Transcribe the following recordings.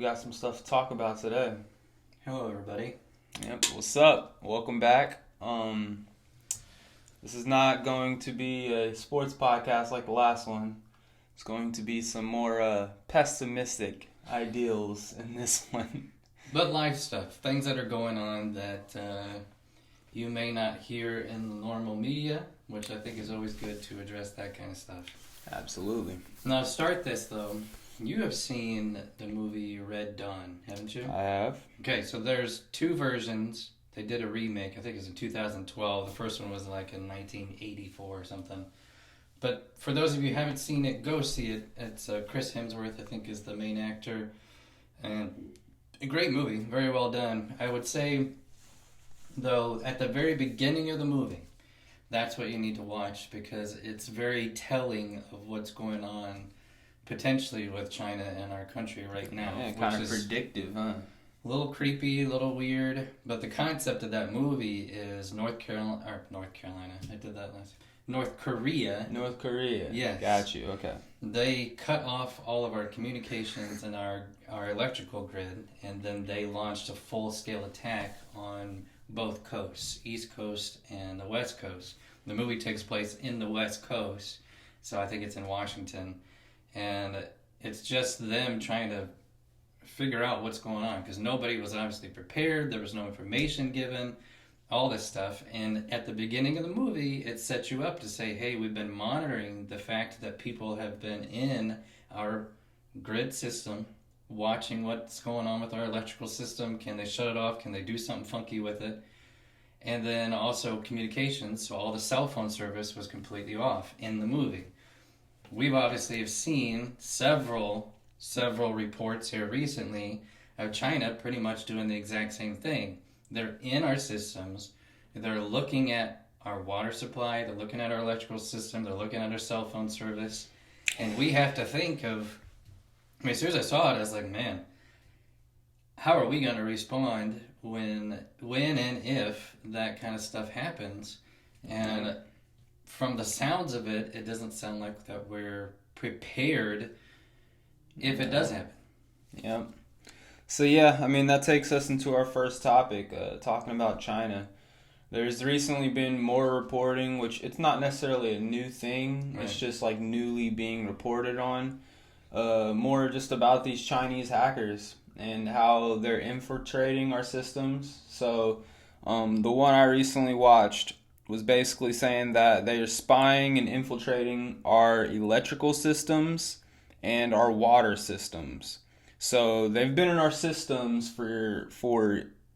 got some stuff to talk about today. Hello, everybody. Yep, what's up? Welcome back. This is not going to be a sports podcast like the last one. It's going to be some more pessimistic ideals in this one. But life stuff, things that are going on that you may not hear in the normal media, which I think is always good to address that kind of stuff. Absolutely. Now, to start this, though, you have seen the movie Red Dawn, haven't you? I have. Okay, so there's two versions. They did a remake, I think it was in 2012. The first one was like in 1984 or something. But for those of you who haven't seen it, go see it. It's Chris Hemsworth, I think, is the main actor. And a great movie, very well done. I would say, though, at the very beginning of the movie, that's what you need to watch because it's very telling of what's going on potentially with China and our country right now. Yeah, kind of predictive, huh? A little creepy, a little weird, but the concept of that movie is North Carolina. I did that last. North Korea. North Korea. Yes. Got you. Okay. They cut off all of our communications and our electrical grid, and then they launched a full-scale attack on both coasts, East Coast and the West Coast. The movie takes place in the West Coast, so I think it's in Washington, and it's just them trying to figure out what's going on because nobody was obviously prepared. There was no information given, all this stuff. And at the beginning of the movie, it sets you up to say, hey, we've been monitoring the fact that people have been in our grid system, watching what's going on with our electrical system. Can they shut it off? Can they do something funky with it? And then also communications. So all the cell phone service was completely off in the movie. We've obviously have seen several reports here recently of China pretty much doing the exact same thing. They're in our systems. They're looking at our water supply. They're looking at our electrical system. They're looking at our cell phone service. And we have to think of, as soon as I saw it, I was like, man, how are we going to respond when and if that kind of stuff happens? And from the sounds of it, it doesn't sound like that we're prepared if it does happen. Yep. So yeah, I mean, that takes us into our first topic, talking about China. There's recently been more reporting, which it's not necessarily a new thing. Right. It's just like newly being reported on. More just about these Chinese hackers and how they're infiltrating our systems. So the one I recently watched was basically saying that they are spying and infiltrating our electrical systems and our water systems. So they've been in our systems for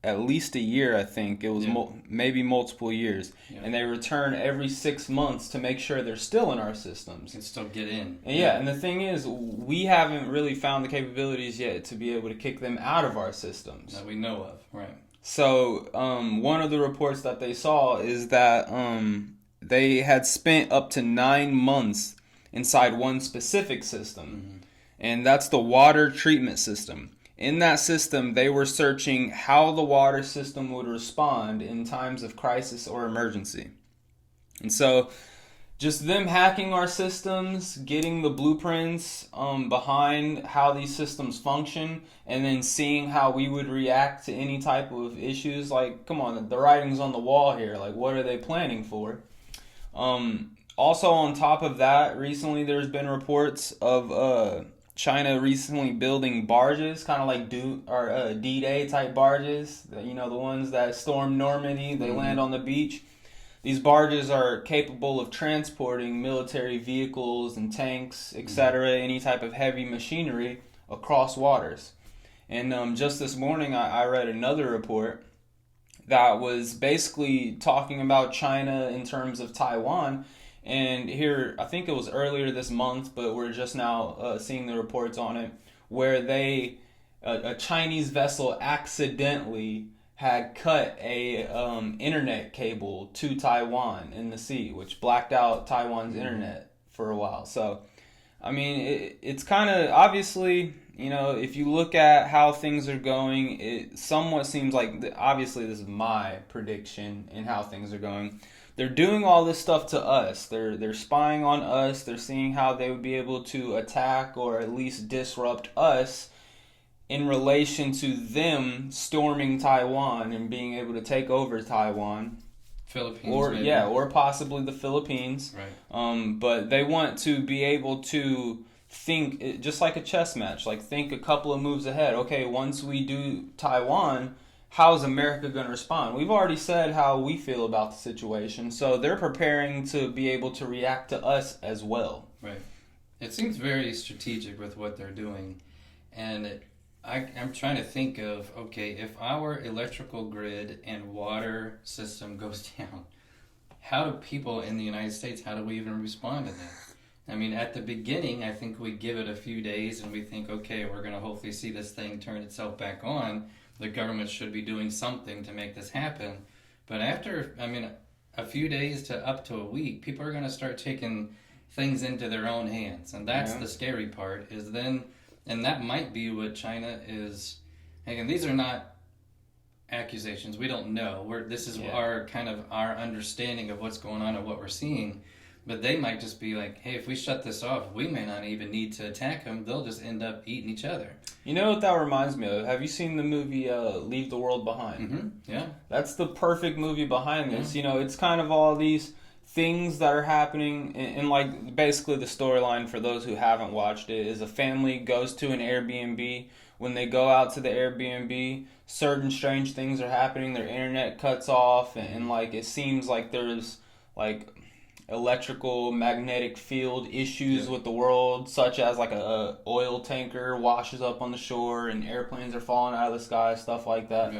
at least a year, I think. It was maybe multiple years. Yeah. And they return every 6 months to make sure they're still in our systems. And still get in. And and the thing is, we haven't really found the capabilities yet to be able to kick them out of our systems. That we know of, right. So one of the reports that they saw is that they had spent up to 9 months inside one specific system. Mm-hmm. And that's the water treatment system. In that system, they were searching how the water system would respond in times of crisis or emergency. And so just them hacking our systems, getting the blueprints behind how these systems function, and then seeing how we would react to any type of issues. Like, come on, the writing's on the wall here. Like, what are they planning for? Also, on top of that, recently there's been reports of China recently building barges, kind of like D-Day type barges. You know, the ones that stormed Normandy, they land on the beach. These barges are capable of transporting military vehicles and tanks, etc., any type of heavy machinery across waters. And just this morning, I read another report that was basically talking about China in terms of Taiwan. And here, I think it was earlier this month, but we're just now seeing the reports on it, where a Chinese vessel accidentally had cut a internet cable to Taiwan in the sea, which blacked out Taiwan's internet for a while. So, I mean, it's kind of obviously, you know, if you look at how things are going, it somewhat seems like, obviously this is my prediction in how things are going. They're doing all this stuff to us. They're spying on us. They're seeing how they would be able to attack or at least disrupt us in relation to them storming Taiwan and being able to take over Taiwan. Philippines, Or maybe. yeah, or possibly the Philippines. Right. But they want to be able to think just like a chess match, like think a couple of moves ahead. Okay, once we do Taiwan, how is America going to respond? We've already said how we feel about the situation, so they're preparing to be able to react to us as well. Right. It seems very strategic with what they're doing, and I'm trying to think of, okay, if our electrical grid and water system goes down, how do people in the United States, how do we even respond to that? I mean, at the beginning, I think we give it a few days and we think, okay, we're going to hopefully see this thing turn itself back on. The government should be doing something to make this happen. But after, I mean, a few days to up to a week, people are going to start taking things into their own hands. And that's the scary part, is then, and that might be what China is. Again, these are not accusations. We don't know. This is our kind of our understanding of what's going on and what we're seeing. But they might just be like, hey, if we shut this off, we may not even need to attack them. They'll just end up eating each other. You know what that reminds me of? Have you seen the movie Leave the World Behind? Mm-hmm. Yeah. That's the perfect movie behind this. You know, it's kind of all these things that are happening, and like basically the storyline for those who haven't watched it is a family goes to an Airbnb. When they go out to the Airbnb, certain strange things are happening. Their internet cuts off, and like it seems like there's like electrical magnetic field issues with the world, such as like a oil tanker washes up on the shore and airplanes are falling out of the sky, stuff like that.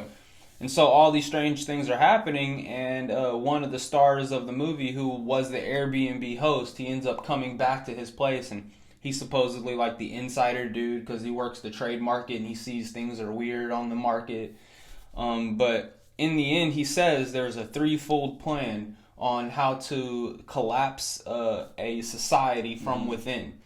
And so all these strange things are happening, and one of the stars of the movie, who was the Airbnb host, he ends up coming back to his place, and he's supposedly like the insider dude because he works the trade market and he sees things are weird on the market. But in the end, he says there's a threefold plan on how to collapse a society from within.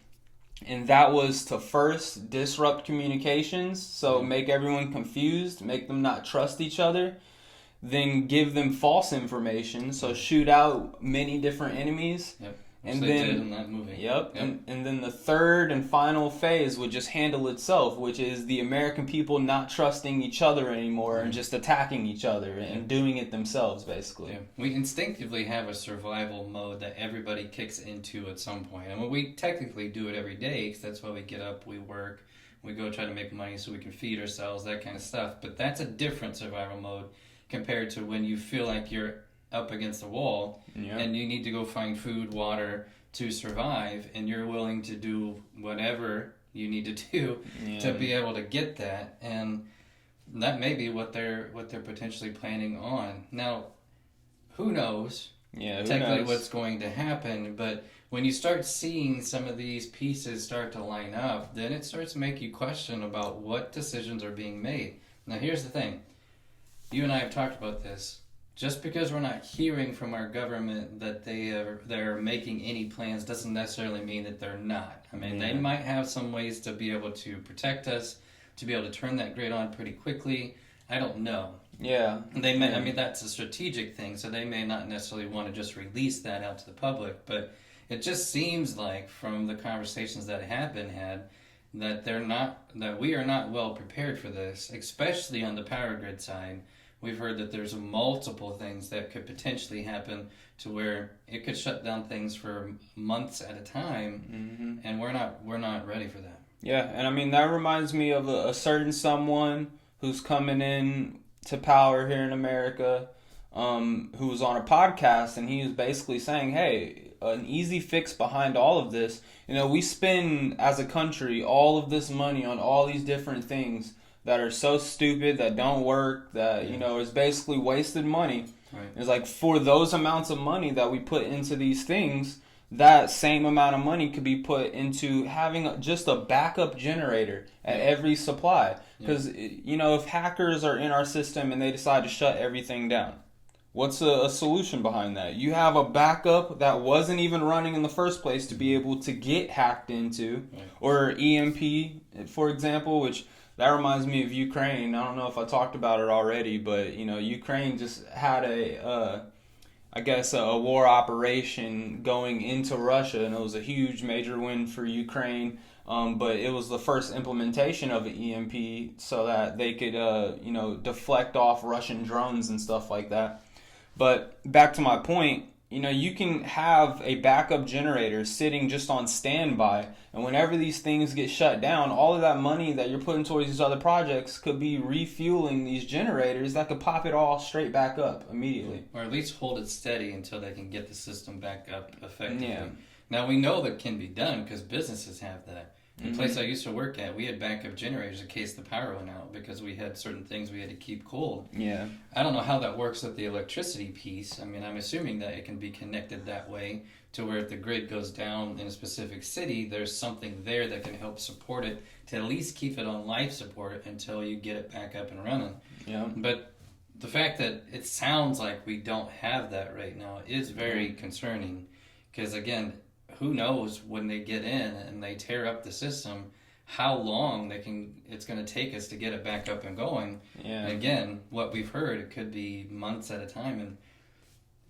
And that was to first disrupt communications, so make everyone confused, make them not trust each other, then give them false information, so shoot out many different enemies. And then, did in that movie. And then the third and final phase would just handle itself, which is the American people not trusting each other anymore and just attacking each other and doing it themselves, basically. We instinctively have a survival mode that everybody kicks into at some point. I mean, we technically do it every day because that's why we get up, we work, we go try to make money so we can feed ourselves, that kind of stuff. But that's a different survival mode compared to when you feel like you're up against the wall and you need to go find food, water to survive, and you're willing to do whatever you need to do to be able to get that. And that may be what they're potentially planning on. Now, who knows technically what's going to happen, but when you start seeing some of these pieces start to line up, then it starts to make you question about what decisions are being made. Now, here's the thing. You and I have talked about this. Just because we're not hearing from our government that they're making any plans doesn't necessarily mean that they're not. I mean, they might have some ways to be able to protect us, to be able to turn that grid on pretty quickly. I don't know. They may. I mean, that's a strategic thing, so they may not necessarily want to just release that out to the public. But it just seems like, from the conversations that have been had, that we are not well prepared for this, especially on the power grid side. We've heard that there's multiple things that could potentially happen to where it could shut down things for months at a time, and we're not ready for that. Yeah, and I mean, that reminds me of a certain someone who's coming in to power here in America, who was on a podcast, and he was basically saying, hey, an easy fix behind all of this, we spend as a country all of this money on all these different things that are so stupid, that don't work, that, is basically wasted money. Right. It's like, for those amounts of money that we put into these things, that same amount of money could be put into having just a backup generator at every supply. Because, if hackers are in our system and they decide to shut everything down, what's a solution behind that? You have a backup that wasn't even running in the first place to be able to get hacked into. Or EMP, for example, which... That reminds me of Ukraine. I don't know if I talked about it already, but Ukraine just had a war operation going into Russia, and it was a huge major win for Ukraine. But it was the first implementation of an EMP so that they could, deflect off Russian drones and stuff like that. But back to my point, you can have a backup generator sitting just on standby, and whenever these things get shut down, all of that money that you're putting towards these other projects could be refueling these generators that could pop it all straight back up immediately. Or at least hold it steady until they can get the system back up effectively. Yeah. Now, we know that can be done because businesses have that. The place I used to work at, we had backup generators in case the power went out because we had certain things we had to keep cold. Yeah. I don't know how that works with the electricity piece. I mean, I'm assuming that it can be connected that way to where if the grid goes down in a specific city, there's something there that can help support it to at least keep it on life support until you get it back up and running. Yeah. But the fact that it sounds like we don't have that right now is very concerning because, again, who knows when they get in and they tear up the system, how long it's going to take us to get it back up and going. Yeah. And again, what we've heard, it could be months at a time. And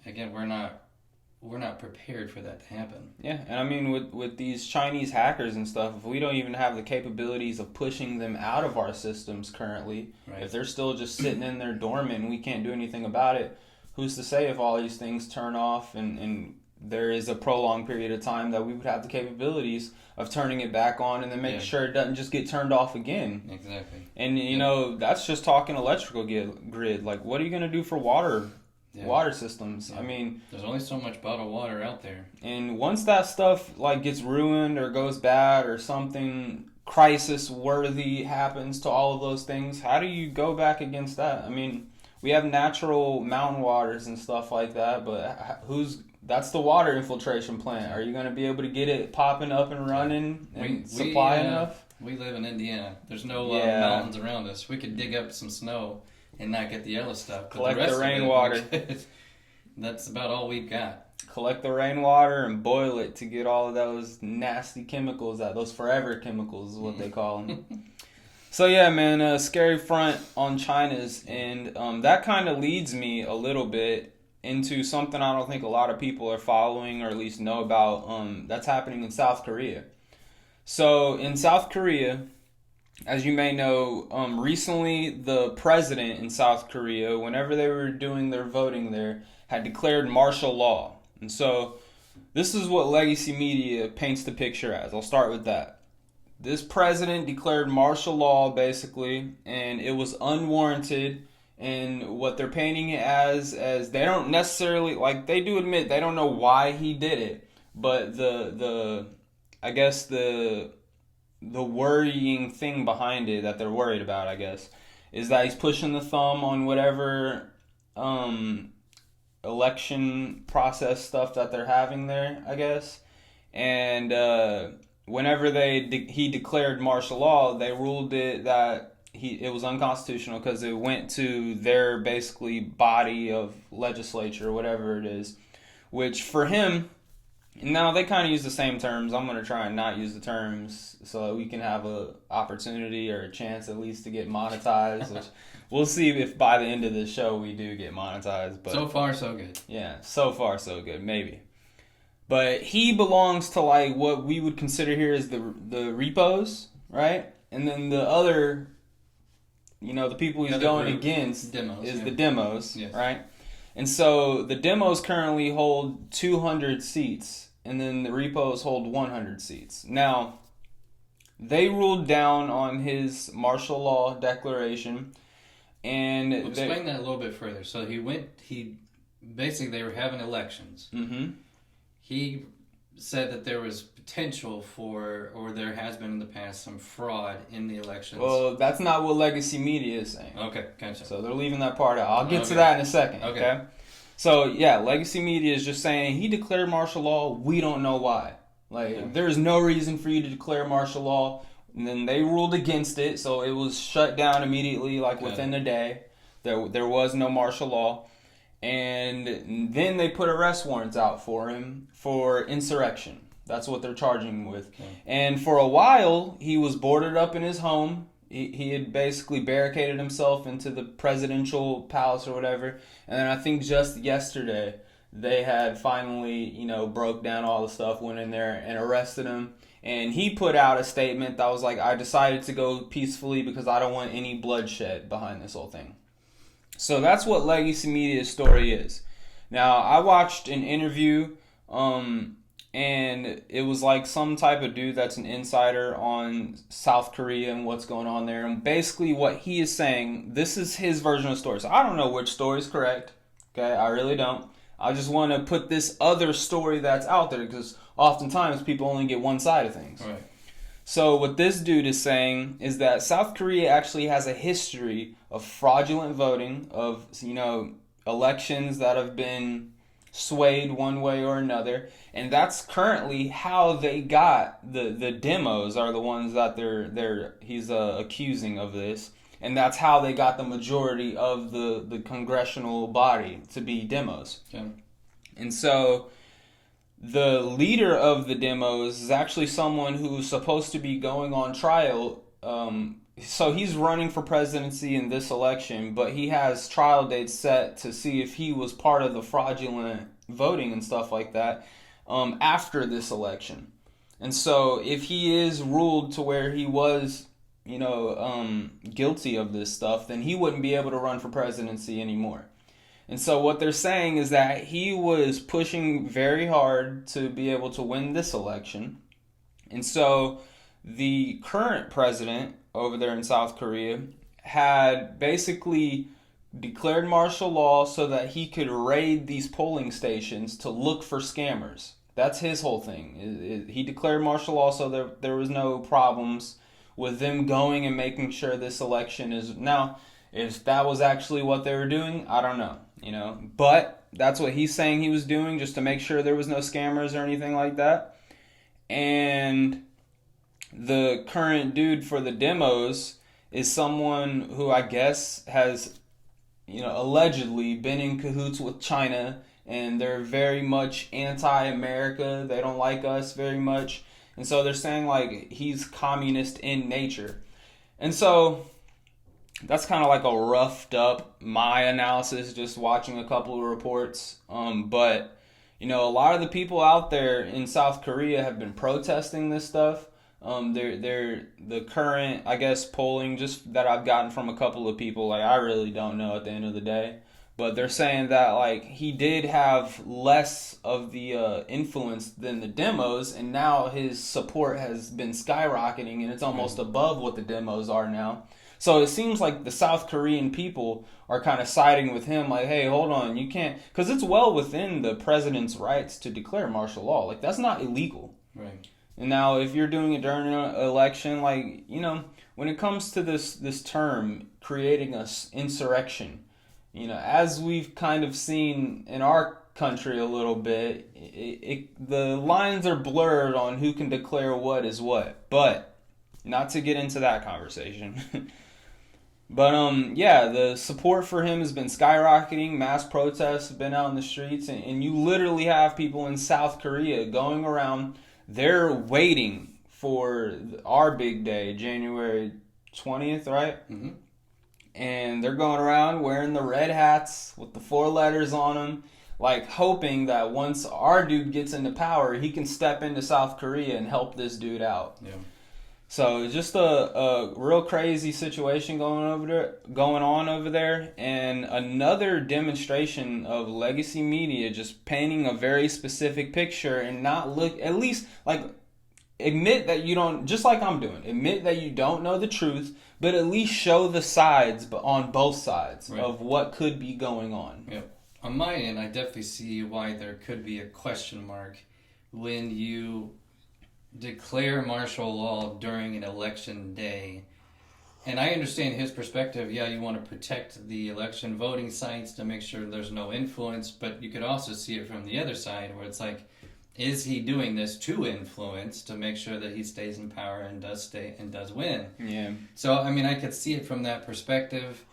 again, we're not prepared for that to happen. Yeah, and I mean, with these Chinese hackers and stuff, if we don't even have the capabilities of pushing them out of our systems currently, Right. if they're still just sitting in there dormant and we can't do anything about it, who's to say if all these things turn off and there is a prolonged period of time that we would have the capabilities of turning it back on and then making sure it doesn't just get turned off again. Exactly. And, that's just talking electrical grid. Like, what are you going to do for water systems? Yeah. I mean, there's only so much bottled water out there. and once that stuff, like, gets ruined or goes bad or something crisis-worthy happens to all of those things, how do you go back against that? I mean, we have natural mountain waters and stuff like that, but that's the water infiltration plant. Are you going to be able to get it popping up and running and supply enough? We live in Indiana. There's no mountains around us. We could dig up some snow and not get the yellow stuff. Collect the rainwater. That's about all we've got. Collect the rainwater and boil it to get all of those nasty chemicals out. Those forever chemicals is what they call them. So yeah, man, scary front on China's. And that kind of leads me a little bit into something I don't think a lot of people are following or at least know about. That's happening in South Korea. So in South Korea, as you may know, recently the president in South Korea, whenever they were doing their voting there, had declared martial law. And so this is what legacy media paints the picture as. I'll start with that. This president declared martial law basically, and it was unwarranted. And what they're painting it as they don't necessarily, like, they do admit they don't know why he did it, but the worrying thing behind it that they're worried about, I guess, is that he's pushing the thumb on whatever election process stuff that they're having there, I guess. And whenever he declared martial law, they ruled it that it was unconstitutional because it went to their basically body of legislature, whatever it is, which for him, now they kind of use the same terms. I'm going to try and not use the terms so that we can have a opportunity or a chance at least to get monetized, which we'll see if by the end of the show we do get monetized. But so far, so good. Yeah, so far, so good, maybe. But he belongs to, like, what we would consider here as the repos, right? And then the other, the people he's going against is the demos, right? And so the demos currently hold 200 seats, and then the repos hold 100 seats. Now, they ruled down on his martial law declaration, and explain that a little bit further. So basically they were having elections. Mm-hmm. He said that there was potential for, or there has been in the past, some fraud in the elections. Well, that's not what legacy media is saying. Okay, gotcha. So they're leaving that part out. I'll get to that in a second. Okay. So yeah, legacy media is just saying he declared martial law. We don't know why. There's no reason for you to declare martial law. And then they ruled against it, so it was shut down immediately, within a day. There was no martial law. And then they put arrest warrants out for him for insurrection. That's what they're charging him with. Okay. And for a while, he was boarded up in his home. He had basically barricaded himself into the presidential palace or whatever. And then I think just yesterday, they had finally, broke down all the stuff, went in there and arrested him. And he put out a statement that was like, I decided to go peacefully because I don't want any bloodshed behind this whole thing. So that's what Legacy Media's story is. Now, I watched an interview, and it was like some type of dude that's an insider on South Korea and what's going on there. And basically what he is saying, this is his version of the story. So I don't know which story is correct. Okay, I really don't. I just want to put this other story that's out there because oftentimes people only get one side of things. Right. So what this dude is saying is that South Korea actually has a history of fraudulent voting, of, you know, elections that have been swayed one way or another, and that's currently how they got the demos are the ones that he's accusing of this, and that's how they got the majority of the congressional body to be demos. Yeah. And so the leader of the demos is actually someone who's supposed to be going on trial. So he's running for presidency in this election, but he has trial dates set to see if he was part of the fraudulent voting and stuff like that after this election. And so if he is ruled to where he was, you know, guilty of this stuff, then he wouldn't be able to run for presidency anymore. And so what they're saying is that he was pushing very hard to be able to win this election. And so the current president over there in South Korea had basically declared martial law so that he could raid these polling stations to look for scammers. That's his whole thing. He declared martial law so there was no problems with them going and making sure this election is... Now, if that was actually what they were doing, I don't know. You know, but that's what he's saying he was doing, just to make sure there was no scammers or anything like that. And the current dude for the demos is someone who I guess has, you know, allegedly been in cahoots with China, and they're very much anti-America. They don't like us very much. And so they're saying like he's communist in nature. And so that's kind of like a roughed up my analysis, just watching a couple of reports. But, you know, a lot of the people out there in South Korea have been protesting this stuff. They're the current, I guess, polling just that I've gotten from a couple of people, like I really don't know at the end of the day. But they're saying that like he did have less of the influence than the demos, and now his support has been skyrocketing, and it's almost above what the demos are now. So it seems like the South Korean people are kind of siding with him, like, hey, hold on, you can't... Because it's well within the president's rights to declare martial law. Like, that's not illegal. Right. And now, if you're doing it during an election, like, you know, when it comes to this term, creating an insurrection, you know, as we've kind of seen in our country a little bit, the lines are blurred on who can declare what is what. But, not to get into that conversation... But, yeah, the support for him has been skyrocketing. Mass protests have been out in the streets. And you literally have people in South Korea going around. They're waiting for our big day, January 20th, right? Mm-hmm. And they're going around wearing the red hats with the 4 letters on them, like hoping that once our dude gets into power, he can step into South Korea and help this dude out. Yeah. So just a real crazy situation going on over there, and another demonstration of Legacy Media just painting a very specific picture and not look, at least like admit that you don't, just like I'm doing, admit that you don't know the truth, but at least show the sides, but on both sides of what could be going on. Yep. On my end, I definitely see why there could be a question mark when you declare martial law during an election day. And I understand his perspective. Yeah, you want to protect the election voting sites to make sure there's no influence, but you could also see it from the other side where it's like, is he doing this to influence to make sure that he stays in power and does win? Yeah. So, I mean, I could see it from that perspective.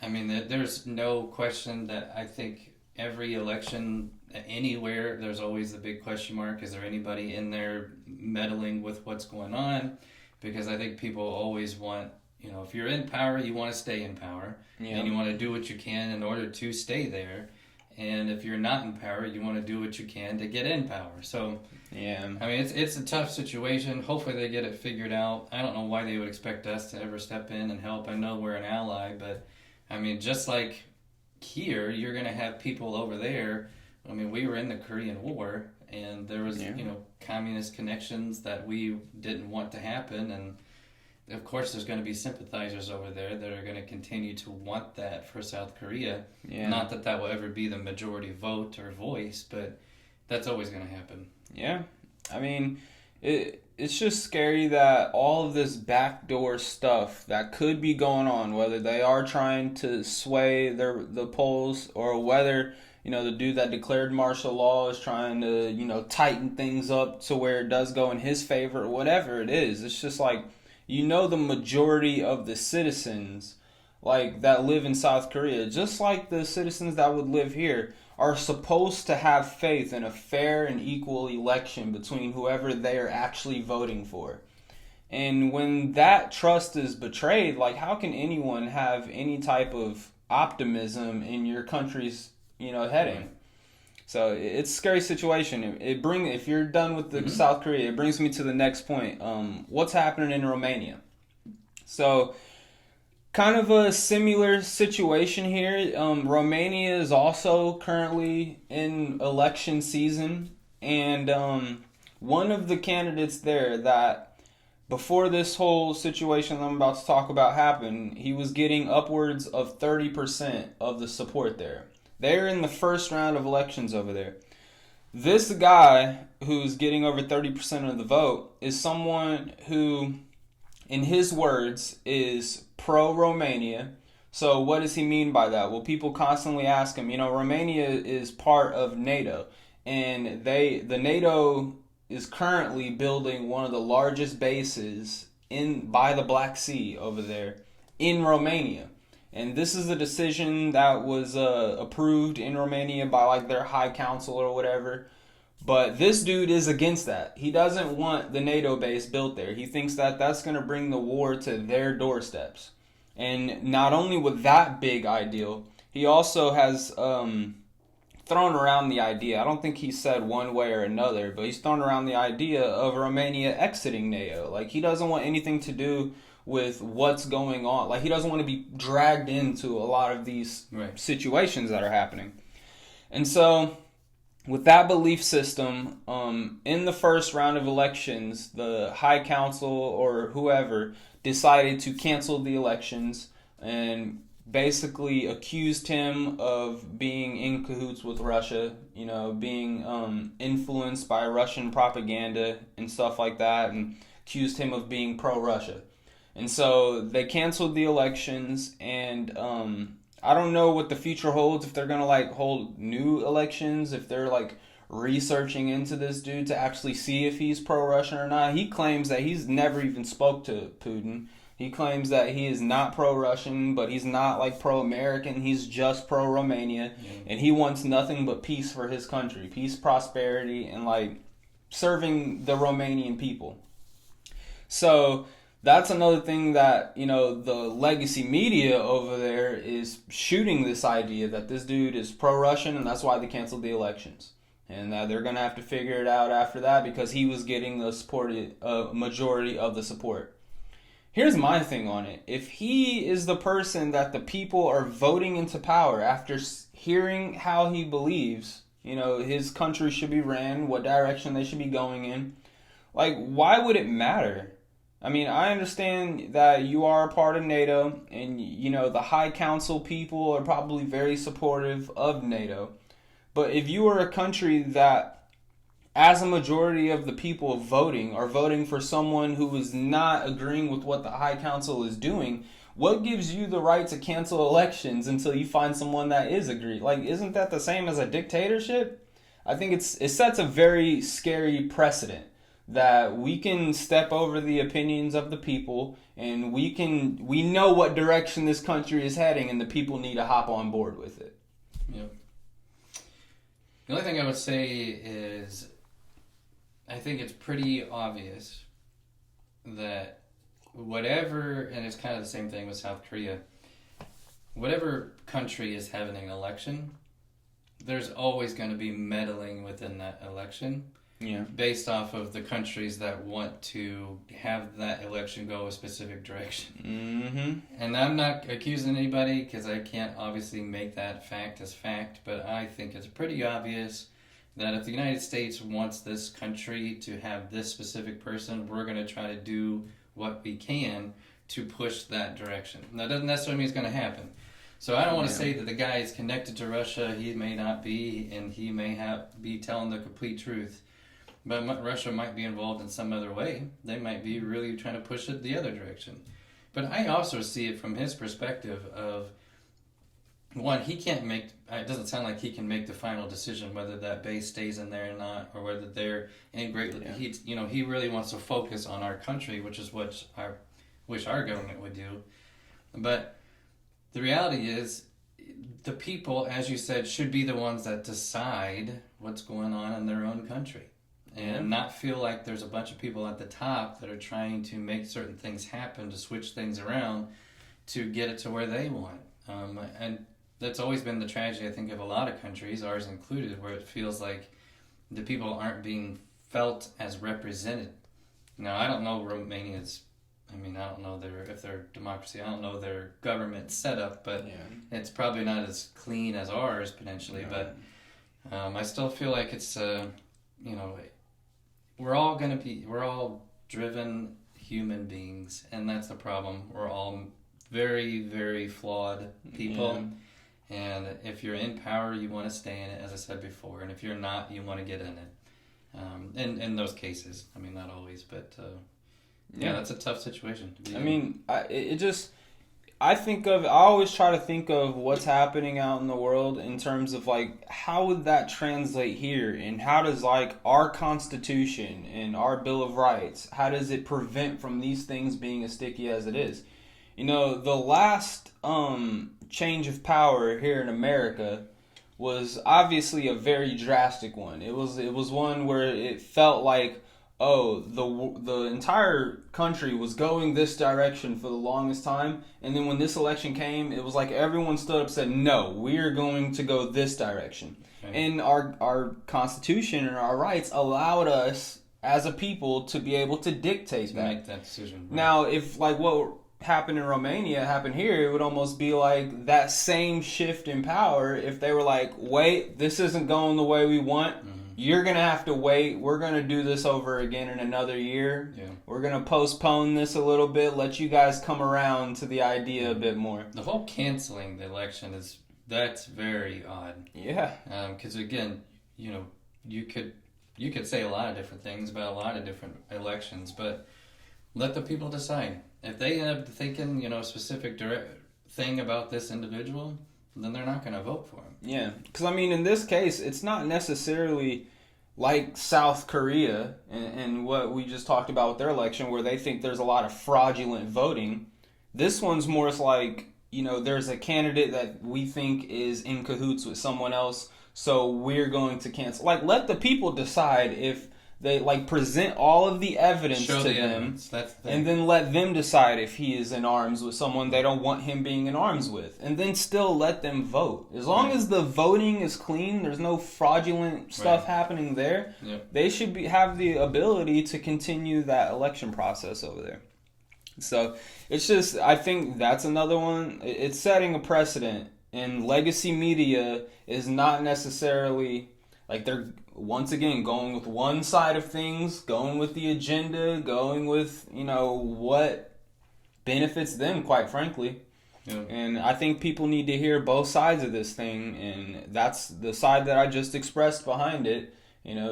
I mean, there's no question that I think every election anywhere, there's always the big question mark. Is there anybody in there meddling with what's going on? Because I think people always want, you know, if you're in power, you want to stay in power. Yeah. And you want to do what you can in order to stay there. and if you're not in power, you want to do what you can to get in power. So, Yeah. I mean, it's a tough situation. Hopefully they get it figured out. I don't know why they would expect us to ever step in and help. I know we're an ally, but, I mean, just like here, you're going to have people over there. I mean, we were in the Korean War, and there was, communist connections that we didn't want to happen, and of course there's going to be sympathizers over there that are going to continue to want that for South Korea. Yeah. Not that that will ever be the majority vote or voice, but that's always going to happen. Yeah. I mean, it's just scary that all of this backdoor stuff that could be going on, whether they are trying to sway the polls or whether, the dude that declared martial law is trying to, tighten things up to where it does go in his favor, whatever it is. It's just like, the majority of the citizens that live in South Korea, just like the citizens that would live here, are supposed to have faith in a fair and equal election between whoever they are actually voting for. And when that trust is betrayed, how can anyone have any type of optimism in your country's, heading? So it's a scary situation. If you're done with the South Korea, it brings me to the next point. What's happening in Romania? So, kind of a similar situation here. Romania is also currently in election season, and one of the candidates there that before this whole situation I'm about to talk about happened, he was getting upwards of 30% of the support there. They're in the first round of elections over there. This guy who's getting over 30% of the vote is someone who, in his words, is pro-Romania. So what does he mean by that? Well, people constantly ask him, Romania is part of NATO, and the NATO is currently building one of the largest bases by the Black Sea over there in Romania. And this is a decision that was approved in Romania by their high council or whatever. But this dude is against that. He doesn't want the NATO base built there. He thinks that that's going to bring the war to their doorsteps. And not only with that big ideal, he also has thrown around the idea. I don't think he said one way or another, but he's thrown around the idea of Romania exiting NATO. He doesn't want anything to do with what's going on. He doesn't want to be dragged into a lot of these situations that are happening. And so, with that belief system, in the first round of elections, the High Council or whoever decided to cancel the elections and basically accused him of being in cahoots with Russia, being influenced by Russian propaganda and stuff like that, and accused him of being pro-Russia. And so they canceled the elections, and I don't know what the future holds, if they're going to hold new elections, if they're researching into this dude to actually see if he's pro-Russian or not. He claims that he's never even spoke to Putin. He claims that he is not pro-Russian, but he's not pro-American. He's just pro-Romania, and he wants nothing but peace for his country, peace, prosperity, and serving the Romanian people. So that's another thing that, the legacy media over there is shooting this idea that this dude is pro-Russian, and that's why they canceled the elections. And they're going to have to figure it out after that because he was getting the majority of the support. Here's my thing on it. If he is the person that the people are voting into power after hearing how he believes, his country should be ran, what direction they should be going in, why would it matter? I mean, I understand that you are a part of NATO, and, the High Council people are probably very supportive of NATO. But if you are a country that, as a majority of the people voting, are voting for someone who is not agreeing with what the High Council is doing, what gives you the right to cancel elections until you find someone that is agreed? Isn't that the same as a dictatorship? I think it sets a very scary precedent, that we can step over the opinions of the people, and we know what direction this country is heading, and the people need to hop on board with it. Yep. The only thing I would say is, I think it's pretty obvious that whatever, and it's kind of the same thing with South Korea, whatever country is having an election, there's always going to be meddling within that election. Yeah. Based off of the countries that want to have that election go a specific direction. Mm-hmm. And I'm not accusing anybody because I can't obviously make that fact as fact, but I think it's pretty obvious that if the United States wants this country to have this specific person, we're going to try to do what we can to push that direction. Now, that doesn't necessarily mean it's going to happen. So I don't want to say that the guy is connected to Russia. He may not be, and he may be telling the complete truth. But Russia might be involved in some other way. They might be really trying to push it the other direction. But I also see it from his perspective of, one, he can't make, it doesn't sound like he can make the final decision whether that base stays in there or not, or whether they're integrated. Yeah. He really wants to focus on our country, which is what I wish our government would do. But the reality is, the people, as you said, should be the ones that decide what's going on in their own country. And not feel like there's a bunch of people at the top that are trying to make certain things happen, to switch things around, to get it to where they want. And that's always been the tragedy, I think, of a lot of countries, ours included, where it feels like the people aren't being felt as represented. Now, I don't know Romania's, I don't know if they're democracy, I don't know their government setup, but it's probably not as clean as ours, potentially. No. But I still feel like it's, we're all driven human beings, and that's the problem. We're all very, very flawed people. Yeah. And if you're in power, you want to stay in it, as I said before. And if you're not, you want to get in it. In those cases. Not always, but that's a tough situation to be in. I always try to think of what's happening out in the world in terms of how would that translate here, and how does our Constitution and our Bill of Rights, how does it prevent from these things being as sticky as it is? The last change of power here in America was obviously a very drastic one. It was one where it felt like, the entire country was going this direction for the longest time, and then when this election came, it was like everyone stood up and said, no, we're going to go this direction. Okay. And our Constitution and our rights allowed us as a people to be able to dictate that. Make that decision. Right. Now, if what happened in Romania happened here, it would almost be like that same shift in power if they were like, wait, this isn't going the way we want. Mm-hmm. You're going to have to wait. We're going to do this over again in another year. Yeah. We're going to postpone this a little bit, let you guys come around to the idea a bit more. The whole canceling the election that's very odd. Yeah. Because again, you could say a lot of different things about a lot of different elections, but let the people decide. If they end up thinking, a specific thing about this individual, then they're not going to vote for him. Yeah, because in this case, it's not necessarily like South Korea and what we just talked about with their election, where they think there's a lot of fraudulent voting. This one's more like, there's a candidate that we think is in cahoots with someone else, so we're going to cancel. Let the people decide if they present all of the evidence to them, and then let them decide if he is in arms with someone they don't want him being in arms with, and then still let them vote. As long as the voting is clean, there's no fraudulent stuff happening there. Yep. They should have the ability to continue that election process over there. So it's just, I think that's another one. It's setting a precedent, and legacy media is not necessarily they're once again going with one side of things, going with the agenda, going with what benefits them, quite frankly. Yeah. And I think people need to hear both sides of this thing, and that's the side that I just expressed behind it.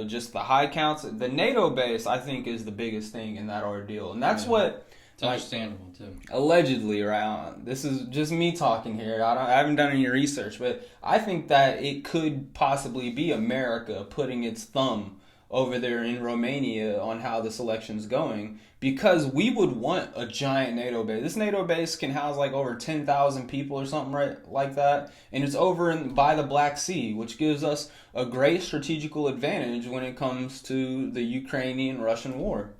Just the high counts. The NATO base, I think, is the biggest thing in that ordeal, and that's what. It's understandable too. Allegedly, right? This is just me talking here. I haven't done any research, but I think that it could possibly be America putting its thumb over there in Romania on how this election's going, because we would want a giant NATO base. This NATO base can house over 10,000 people or something like that, and it's over by the Black Sea, which gives us a great strategical advantage when it comes to the Ukrainian-Russian war.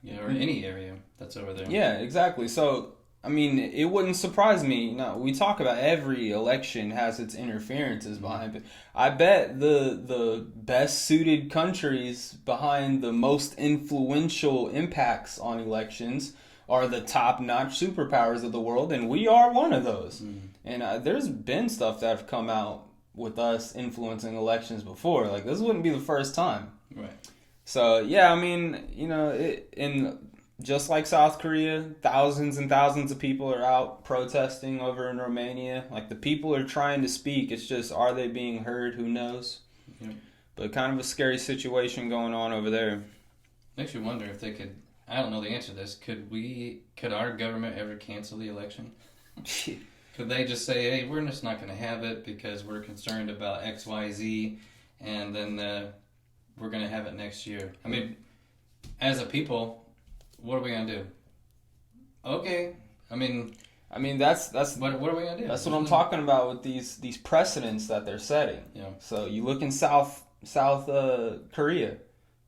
Yeah, or any area that's over there. Yeah, exactly. So I mean, it wouldn't surprise me. No, we talk about every election has its interferences behind it. I bet the best suited countries behind the most influential impacts on elections are the top notch superpowers of the world, and we are one of those. And there's been stuff that have come out with us influencing elections before. Like, this wouldn't be the first time. Right. So yeah, I mean, just like South Korea, thousands and thousands of people are out protesting over in Romania. Like, the people are trying to speak. It's just, are they being heard? Who knows? Yep. But kind of a scary situation going on over there. Makes you wonder if they could. I don't know the answer to this. Could our government ever cancel the election? Could they just say, "Hey, we're just not going to have it because we're concerned about X, Y, Z," and then we're going to have it next year? I mean, as a people, what are we going to do? Okay, I mean, that's what are we going to do? That's what I'm talking about with these precedents that they're setting. Yeah. So you look in South Korea.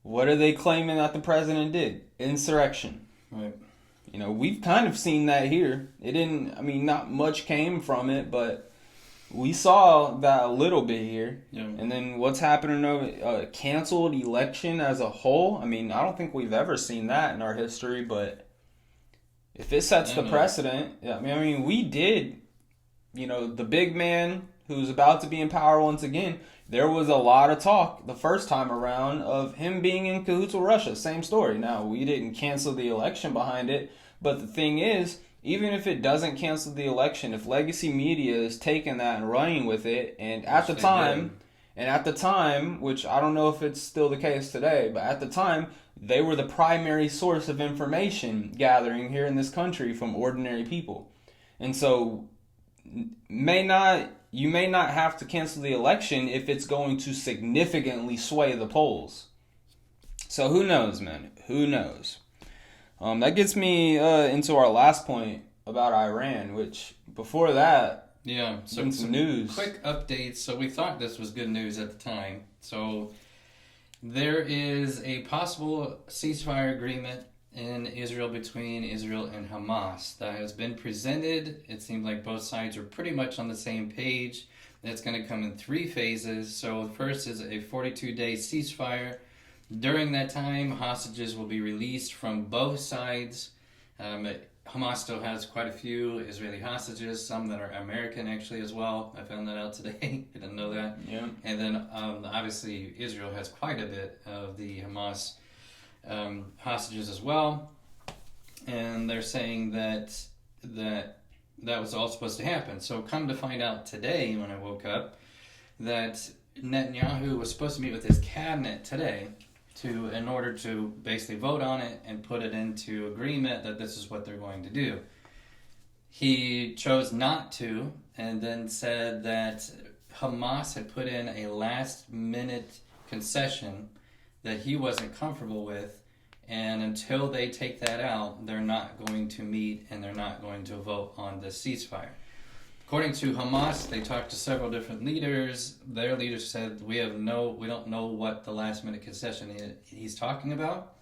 What are they claiming that the president did? Insurrection. Right. We've kind of seen that here. It didn't, not much came from it, but we saw that a little bit here. Yeah. And then what's happening over canceled election as a whole? I don't think we've ever seen that in our history, but if it sets the precedent, we did, the big man who's about to be in power once again, there was a lot of talk the first time around of him being in cahoots with Russia. Same story. Now, we didn't cancel the election behind it, but the thing is, even if it doesn't cancel the election, if legacy media is taking that and running with it, and at the time, which I don't know if it's still the case today, but at the time, they were the primary source of information gathering here in this country from ordinary people. And so, you may not have to cancel the election if it's going to significantly sway the polls. So who knows, man? Who knows? That gets me into our last point about Iran, which before that, so some news. Quick updates. So we thought this was good news at the time. So there is a possible ceasefire agreement in Israel between Israel and Hamas that has been presented. It seemed like both sides are pretty much on the same page. It's going to come in 3 phases. So the first is a 42-day ceasefire. During that time, hostages will be released from both sides. Hamas still has quite a few Israeli hostages, some that are American actually as well. I found that out today. I didn't know that. Yeah. And then obviously Israel has quite a bit of the Hamas hostages as well. And they're saying that was all supposed to happen. So come to find out today when I woke up that Netanyahu was supposed to meet with his cabinet today in order to basically vote on it and put it into agreement that this is what they're going to do. He chose not to, and then said that Hamas had put in a last-minute concession that he wasn't comfortable with, and until they take that out, they're not going to meet and they're not going to vote on the ceasefire. According to Hamas, they talked to several different leaders. Their leaders said, we don't know what the last minute concession he's talking about.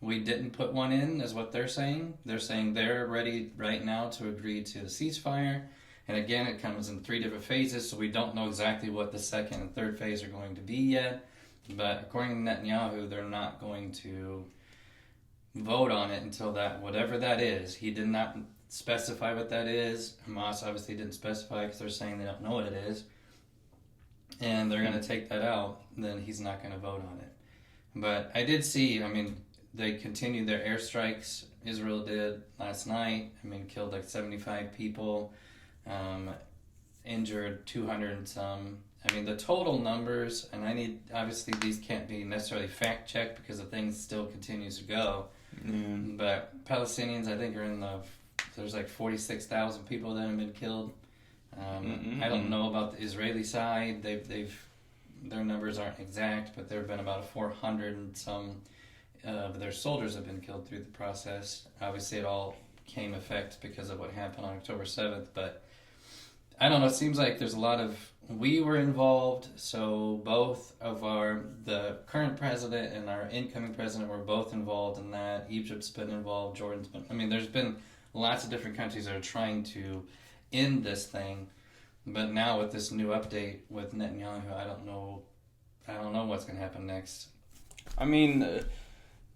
We didn't put one in, is what they're saying. They're saying they're ready right now to agree to the ceasefire. And again, it comes in 3 different phases, so we don't know exactly what the second and third phase are going to be yet. But according to Netanyahu, they're not going to vote on it until whatever that is. He did not specify what that is. Hamas obviously didn't specify because they're saying they don't know what it is. And they're going to take that out, then he's not going to vote on it. But I did see, they continued their airstrikes. Israel did last night. Killed like 75 people, injured 200 and some. The total numbers, and obviously these can't be necessarily fact-checked because the thing still continues to go. But Palestinians, I think, there's like 46,000 people that have been killed. I don't know about the Israeli side. Their numbers aren't exact, but there have been about 400 and some of their soldiers have been killed through the process. Obviously, it all came effect because of what happened on October 7th, but I don't know. It seems like there's a lot of... We were involved, so both of the current president and our incoming president were both involved in that. Egypt's been involved, Jordan's been... there's been lots of different countries are trying to end this thing. But now with this new update with Netanyahu, I don't know what's going to happen next. I mean,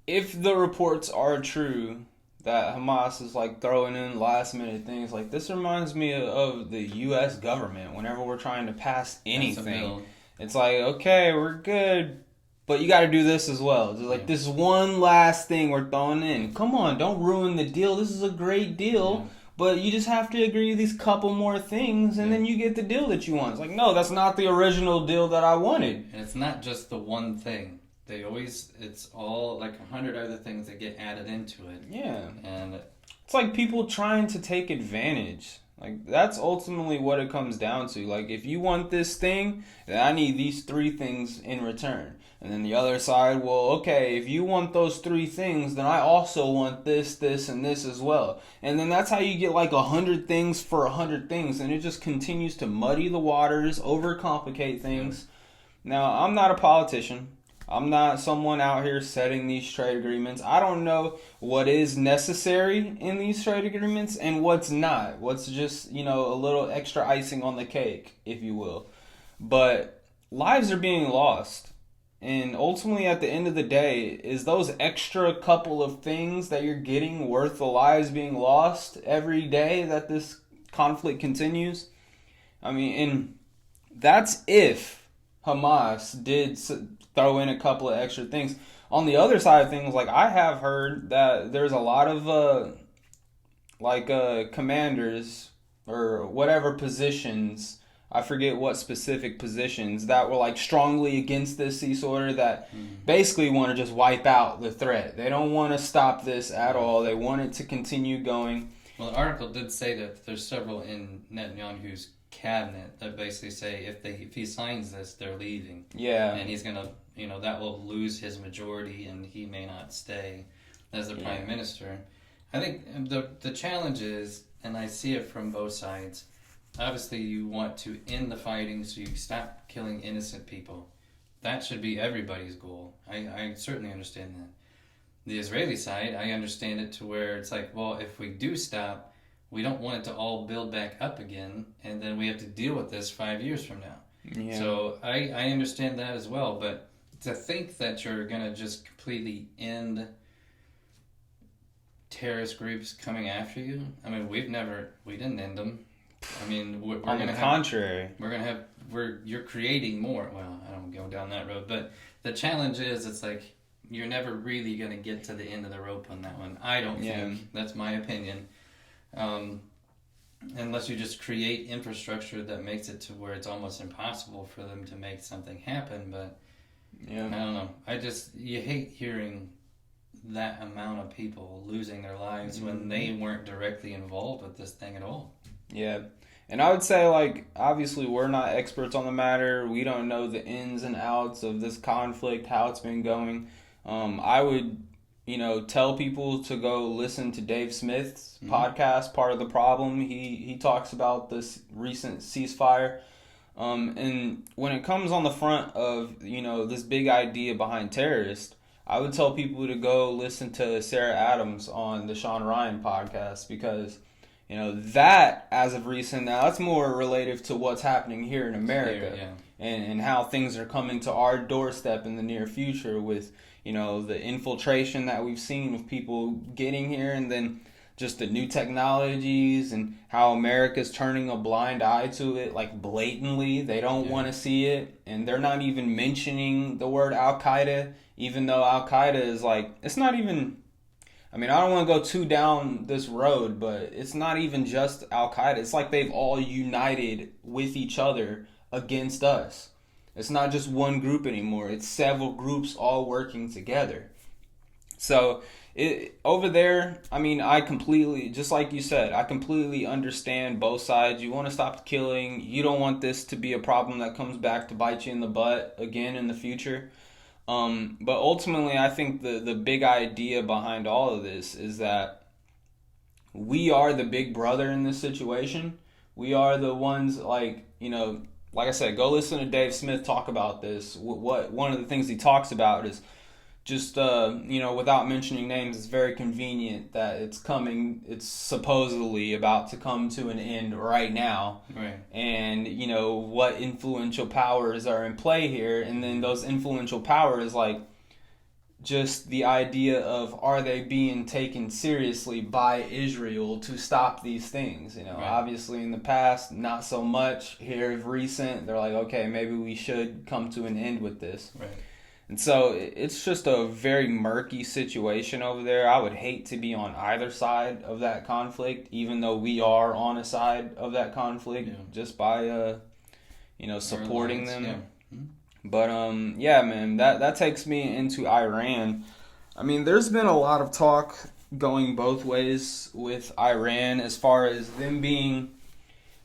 if the reports are true that Hamas is like throwing in last minute things, like this reminds me of the U.S. government whenever we're trying to pass anything. It's like, okay, we're good, but you got to do this as well. It's like this one last thing we're throwing in. Come on, don't ruin the deal. This is a great deal. Yeah. But you just have to agree to these couple more things, and then you get the deal that you want. It's like, no, that's not the original deal that I wanted. And it's not just the one thing. It's all like 100 other things that get added into it. Yeah. And it's like people trying to take advantage. Like, that's ultimately what it comes down to. Like, if you want this thing, then I need these 3 things in return. And then the other side, well, okay, if you want those 3 things, then I also want this, this, and this as well. And then that's how you get like 100 things for 100 things. And it just continues to muddy the waters, overcomplicate things. Now, I'm not a politician. I'm not someone out here setting these trade agreements. I don't know what is necessary in these trade agreements and what's not. What's just, a little extra icing on the cake, if you will. But lives are being lost. And ultimately, at the end of the day, is those extra couple of things that you're getting worth the lives being lost every day that this conflict continues? I mean, and that's if Hamas did throw in a couple of extra things. On the other side of things, like, I have heard that there's a lot of commanders or whatever positions, I forget what specific positions, that were like strongly against this cease order, that basically want to just wipe out the threat. They don't want to stop this at all. They want it to continue going. Well, the article did say that there's several in Netanyahu's cabinet that basically say if he signs this, they're leaving. Yeah. And he's gonna, that will lose his majority, and he may not stay as the prime minister. I think the challenge is, and I see it from both sides. Obviously, you want to end the fighting so you stop killing innocent people. That should be everybody's goal. I certainly understand that. The Israeli side, I understand it to where it's like, well, if we do stop, we don't want it to all build back up again, and then we have to deal with this 5 years from now. Yeah. So I understand that as well, but to think that you're going to just completely end terrorist groups coming after you, I mean, we didn't end them. I mean, we're on the contrary. You're creating more. Well, I don't go down that road, but the challenge is, it's like, you're never really going to get to the end of the rope on that one. I don't think. That's my opinion. Unless you just create infrastructure that makes it to where it's almost impossible for them to make something happen. But I don't know. You hate hearing that amount of people losing their lives when they weren't directly involved with this thing at all. Yeah. And I would say, like, obviously we're not experts on the matter. We don't know the ins and outs of this conflict, how it's been going. I would, tell people to go listen to Dave Smith's podcast, Part of the Problem. He talks about this recent ceasefire. And when it comes on the front of, this big idea behind terrorists, I would tell people to go listen to Sarah Adams on the Sean Ryan podcast, because that, as of recent now, that's more relative to what's happening here in America. And how things are coming to our doorstep in the near future with, the infiltration that we've seen of people getting here, and then just the new technologies and how America's turning a blind eye to it, like, blatantly. They don't want to see it, and they're not even mentioning the word Al-Qaeda, even though Al-Qaeda is like, it's not even... I mean, I don't want to go too down this road, but it's not even just Al-Qaeda. It's like they've all united with each other against us. It's not just one group anymore. It's several groups all working together. So, over there, I mean, I completely, just like you said, I completely understand both sides. You want to stop the killing. You don't want this to be a problem that comes back to bite you in the butt again in the future. But ultimately, I think the big idea behind all of this is that we are the big brother in this situation. We are the ones, like I said, go listen to Dave Smith talk about this. What one of the things he talks about is just without mentioning names, it's very convenient that it's supposedly about to come to an end right now. Right. And what influential powers are in play here, and then those influential powers, like, just the idea of, are they being taken seriously by Israel to stop these things? Right. Obviously in the past, not so much. Here of recent, they're like, okay, maybe we should come to an end with this. Right. And so it's just a very murky situation over there. I would hate to be on either side of that conflict, even though we are on a side of that conflict, just by supporting them. Yeah. But yeah, man, that takes me into Iran. I mean, there's been a lot of talk going both ways with Iran, as far as them being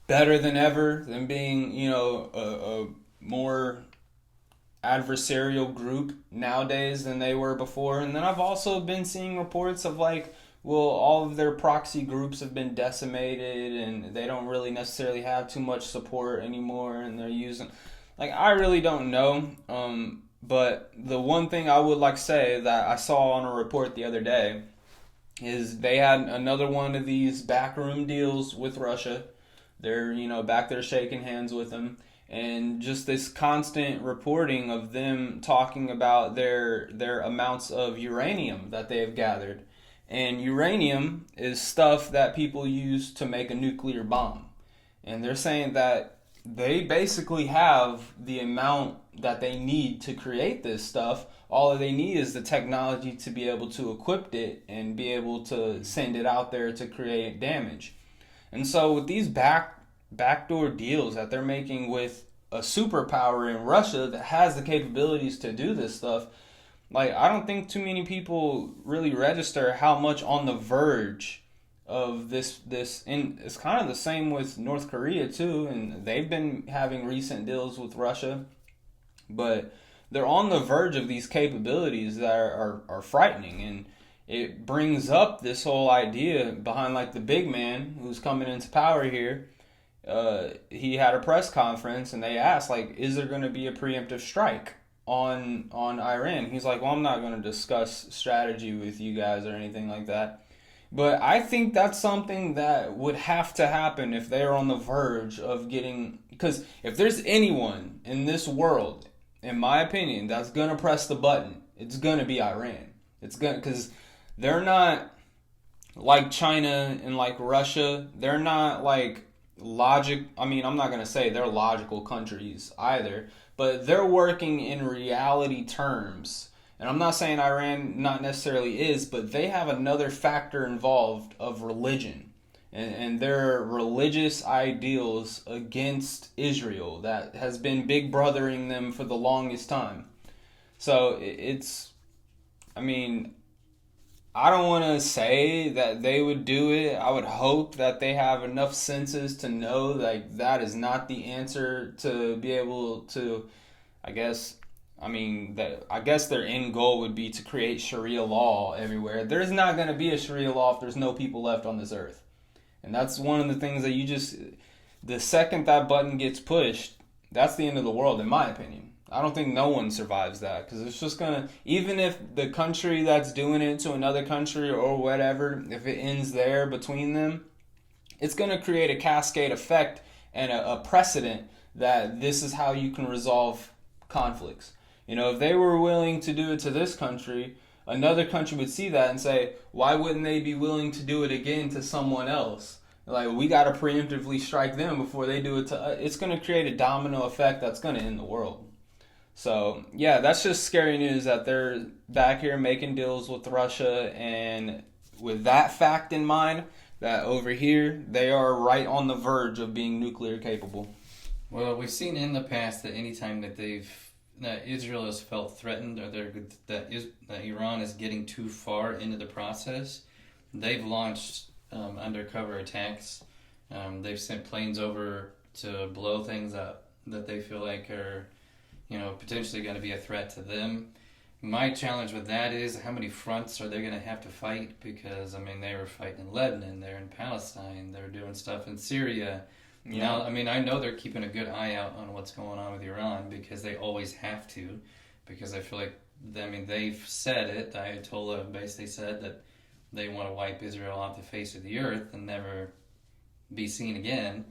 better than ever, them being a more adversarial group nowadays than they were before. And then I've also been seeing reports of, like, well, all of their proxy groups have been decimated and they don't really necessarily have too much support anymore, and they're using, like, I really don't know. But the one thing I would like to say that I saw on a report the other day is they had another one of these backroom deals with Russia. They're, back there shaking hands with them. And just this constant reporting of them talking about their amounts of uranium that they have gathered. And uranium is stuff that people use to make a nuclear bomb. And they're saying that they basically have the amount that they need to create this stuff. All they need is the technology to be able to equip it and be able to send it out there to create damage. And so with these backdoor deals that they're making with a superpower in Russia that has the capabilities to do this stuff, like, I don't think too many people really register how much on the verge of this and it's kind of the same with North Korea too, and they've been having recent deals with Russia, but they're on the verge of these capabilities that are frightening. And it brings up this whole idea behind, like, the big man who's coming into power here. He had a press conference and they asked, like, is there going to be a preemptive strike on Iran? He's like, well, I'm not going to discuss strategy with you guys or anything like that. But I think that's something that would have to happen if they're on the verge of getting, because if there's anyone in this world, in my opinion, that's going to press the button, it's going to be Iran. It's going to, because they're not like China and like Russia. They're not like I'm not going to say they're logical countries either, but they're working in reality terms. And I'm not saying Iran not necessarily is, but they have another factor involved of religion and their religious ideals against Israel that has been big brothering them for the longest time. So I don't want to say that they would do it. I would hope that they have enough senses to know, like, that is not the answer to be able to, I guess their end goal would be to create Sharia law everywhere. There's not going to be a Sharia law if there's no people left on this earth. And that's one of the things that the second that button gets pushed, that's the end of the world, in my opinion. I don't think no one survives that, because it's just going to, even if the country that's doing it to another country or whatever, if it ends there between them, it's going to create a cascade effect and a precedent that this is how you can resolve conflicts. If they were willing to do it to this country, another country would see that and say, why wouldn't they be willing to do it again to someone else? Like, we got to preemptively strike them before they do it to us. It's going to create a domino effect that's going to end the world. So, yeah, that's just scary news that they're back here making deals with Russia. And with that fact in mind, that over here, they are right on the verge of being nuclear capable. Well, we've seen in the past that anytime that Israel has felt threatened, or that Iran is getting too far into the process, they've launched undercover attacks. They've sent planes over to blow things up that they feel like are, potentially going to be a threat to them. My challenge with that is, how many fronts are they going to have to fight? Because, they were fighting in Lebanon, they're in Palestine, they're doing stuff in Syria. Yeah. Now, I know they're keeping a good eye out on what's going on with Iran, because they always have to. because I feel like, I mean, they've said it. Ayatollah basically said that they want to wipe Israel off the face of the earth and never be seen again.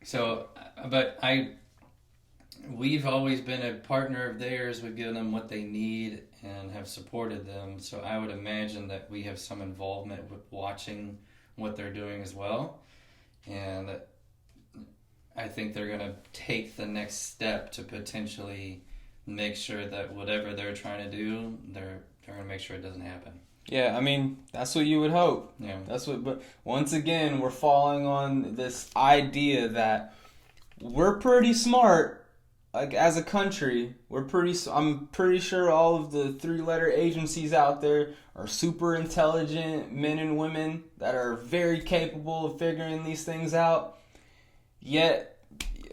So, but we've always been a partner of theirs. We've given them what they need and have supported them. So I would imagine that we have some involvement with watching what they're doing as well. And I think they're going to take the next step to potentially make sure that whatever they're trying to do, they're going to make sure it doesn't happen. Yeah, I mean, that's what you would hope. Yeah. But once again, we're falling on this idea that we're pretty smart, like as a country. I'm pretty sure all of the 3-letter agencies out there are super intelligent men and women that are very capable of figuring these things out. Yet,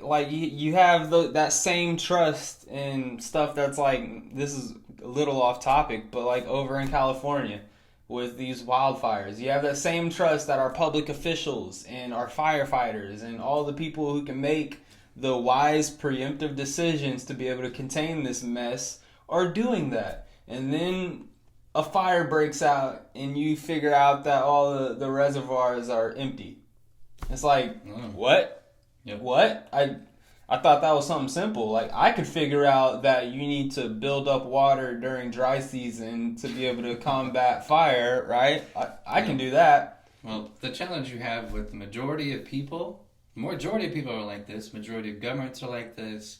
like, you have that same trust in stuff that's like, this is a little off topic, but like over in California with these wildfires, you have that same trust that our public officials and our firefighters and all the people who can make the wise preemptive decisions to be able to contain this mess are doing that. And then a fire breaks out and you figure out that all the reservoirs are empty. It's like, what? Yep. What? I thought that was something simple. Like, I could figure out that you need to build up water during dry season to be able to combat fire, right? I can do that. Well, the challenge you have with the majority of people are like this, majority of governments are like this,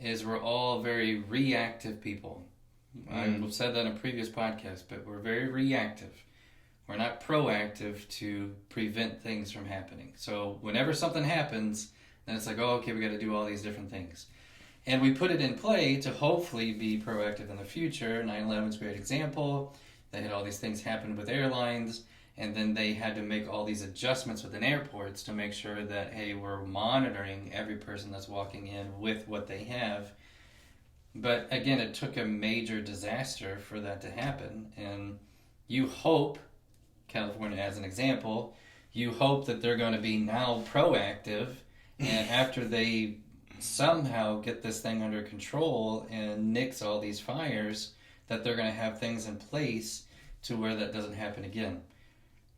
is we're all very reactive people. I've said that in a previous podcast, but we're very reactive. We're not proactive to prevent things from happening. So whenever something happens, then it's like, oh, okay, we got to do all these different things. And we put it in play to hopefully be proactive in the future. 9/11 is a great example. They had all these things happen with airlines, and then they had to make all these adjustments within airports to make sure that, hey, we're monitoring every person that's walking in with what they have. But again, it took a major disaster for that to happen. And you hope, California as an example, you hope that they're going to be now proactive, and after they somehow get this thing under control and nix all these fires, that they're going to have things in place to where that doesn't happen again.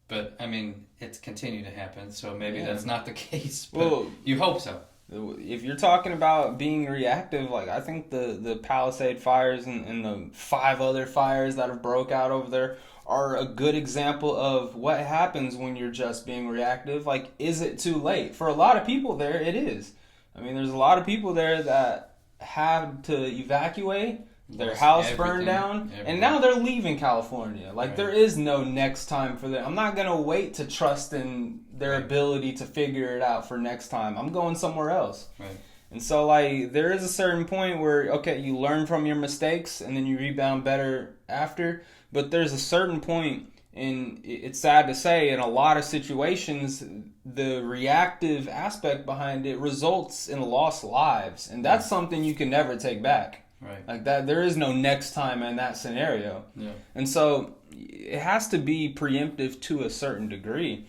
But, I mean, it's continued to happen, so maybe that's not the case, but you hope so. If you're talking about being reactive, like, I think the Palisade fires and the 5 other fires that have broke out over there are a good example of what happens when you're just being reactive. Like, is it too late? For a lot of people there, it is. I mean, there's a lot of people there that had to evacuate, their house burned down, and now they're leaving California. Like, there is no next time for them. I'm not going to wait to trust in their ability to figure it out for next time. I'm going somewhere else. Right. And so, like, there is a certain point where, okay, you learn from your mistakes and then you rebound better after. But there's a certain point, and it's sad to say, in a lot of situations, the reactive aspect behind it results in lost lives. And that's something you can never take back. Right. Like that, there is no next time in that scenario. Yeah. And so it has to be preemptive to a certain degree.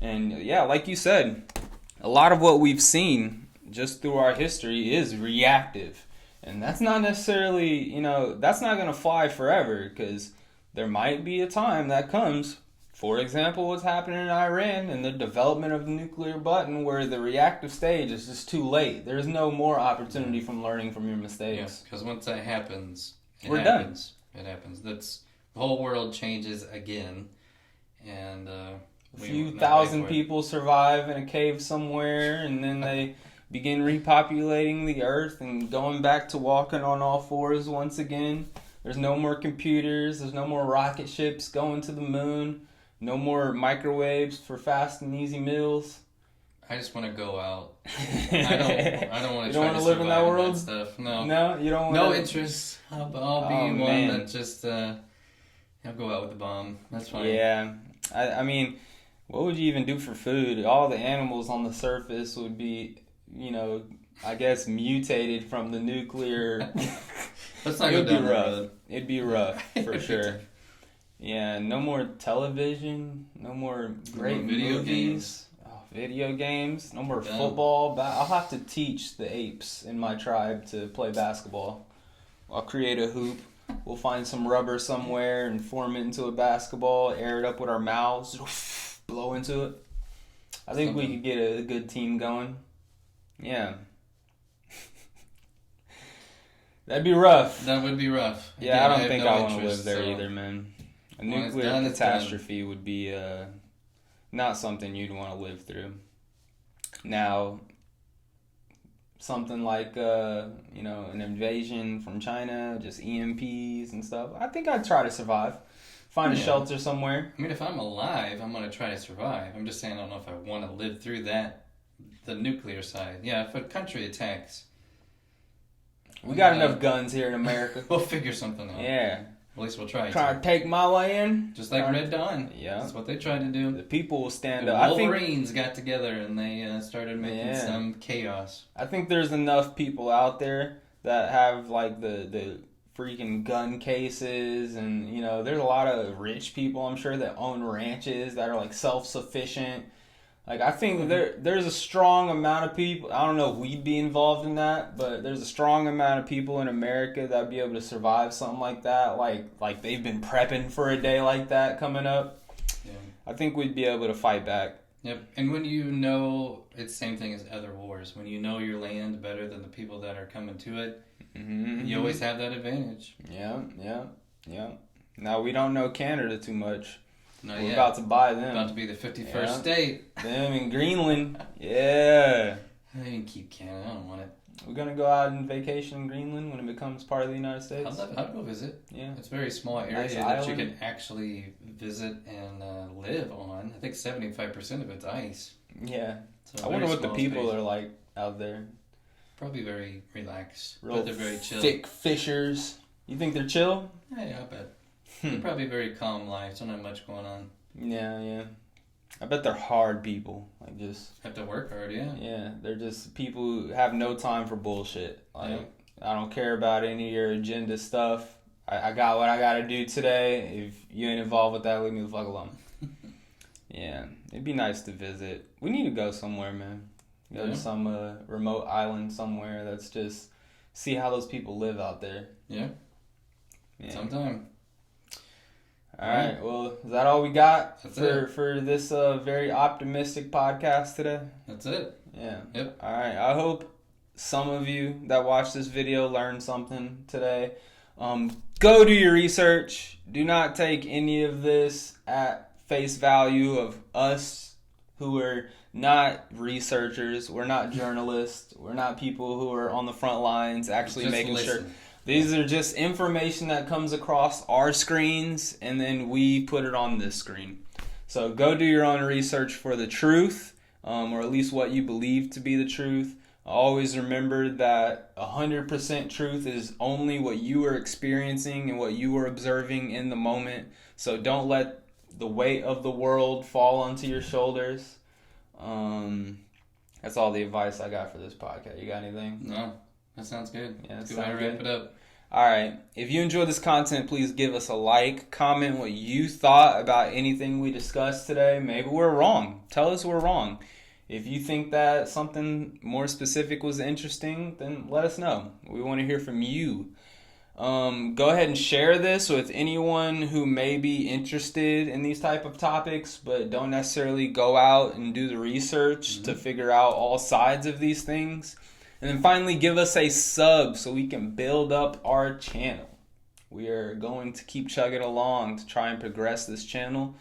And yeah, like you said, a lot of what we've seen just through our history is reactive. And that's not necessarily, that's not going to fly forever, because there might be a time that comes, for example, what's happening in Iran and the development of the nuclear button, where the reactive stage is just too late. There's no more opportunity from learning from your mistakes. Because once that happens, we're done. It happens. The whole world changes again, and a few thousand people survive in a cave somewhere, and then they begin repopulating the earth and going back to walking on all fours once again. There's no more computers. There's no more rocket ships going to the moon. No more microwaves for fast and easy meals. I just want to go out. I don't want to try to live in that world. That stuff. No, you don't. No interest. I'll be one that just I'll go out with a bomb. That's fine. Yeah, I mean, what would you even do for food? All the animals on the surface would be, I guess, mutated from the nuclear. Let's not go down that road. It'd be rough for sure. Yeah, no more television, no more great video movies, video games, no more football. I'll have to teach the apes in my tribe to play basketball. I'll create a hoop. We'll find some rubber somewhere and form it into a basketball, air it up with our mouths, blow into it. I think we could get a good team going. Yeah. That'd be rough. That would be rough. Yeah, I don't think I want to live there either, man. A nuclear done, catastrophe would be not something you'd want to live through. Now, something like an invasion from China, just EMPs and stuff, I think I'd try to survive. Find a shelter somewhere. I mean, if I'm alive, I'm going to try to survive. I'm just saying I don't know if I want to live through that, the nuclear side. Yeah, if a country attacks... We got enough guns here in America. We'll figure something out. Yeah. At least we'll try to take my land. Just like Red Dawn. Yeah. That's what they tried to do. The people will stand up. up. Wolverines got together and they started making some chaos. I think there's enough people out there that have like the freaking gun cases, and there's a lot of rich people, I'm sure, that own ranches that are like self-sufficient. Like, I think there's a strong amount of people, I don't know if we'd be involved in that, but there's a strong amount of people in America that'd be able to survive something like that. Like they've been prepping for a day like that coming up. Yeah. I think we'd be able to fight back. Yep. And when it's the same thing as other wars. When you know your land better than the people that are coming to it, you always have that advantage. Yeah. Now, we don't know Canada too much. We're yet. About to buy them. About to be the 51st state. Them in Greenland. Yeah. I didn't keep Canada. I don't want it. We're going to go out on vacation in Greenland when it becomes part of the United States. I'd go visit. Yeah. It's a very small area that you can actually visit and live on. I think 75% of it's ice. Yeah. So I wonder what the people are like out there. Probably very relaxed. Real but they're very chill. Thick fishers. You think they're chill? Yeah, I bet. They're probably very calm lives. Don't have much going on. Yeah. I bet they're hard people. Like, just have to work hard, yeah. Yeah, they're just people who have no time for bullshit. Like, I don't care about any of your agenda stuff. I got what I got to do today. If you ain't involved with that, leave me the fuck alone. Yeah, it'd be nice to visit. We need to go somewhere, man. Go to some remote island somewhere. That's just see how those people live out there. Yeah. Sometime. All right. Well, is that all we got for this very optimistic podcast today? That's it. Yeah. Yep. All right. I hope some of you that watched this video learned something today. Go do your research. Do not take any of this at face value of us who are not researchers. We're not journalists. We're not people who are on the front lines actually just making sure. These are just information that comes across our screens, and then we put it on this screen. So go do your own research for the truth, or at least what you believe to be the truth. Always remember that 100% truth is only what you are experiencing and what you are observing in the moment. So don't let the weight of the world fall onto your shoulders. That's all the advice I got for this podcast. You got anything? No. That sounds good. Yeah, good way to wrap it up. All right. If you enjoyed this content, please give us a like. Comment what you thought about anything we discussed today. Maybe we're wrong. Tell us we're wrong. If you think that something more specific was interesting, then let us know. We want to hear from you. Go ahead and share this with anyone who may be interested in these type of topics, but don't necessarily go out and do the research to figure out all sides of these things. And then finally, give us a sub so we can build up our channel. We are going to keep chugging along to try and progress this channel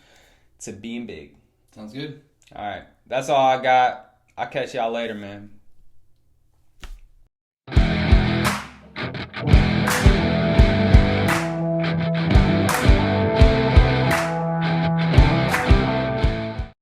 to being big. Sounds good. All right. That's all I got. I'll catch y'all later, man.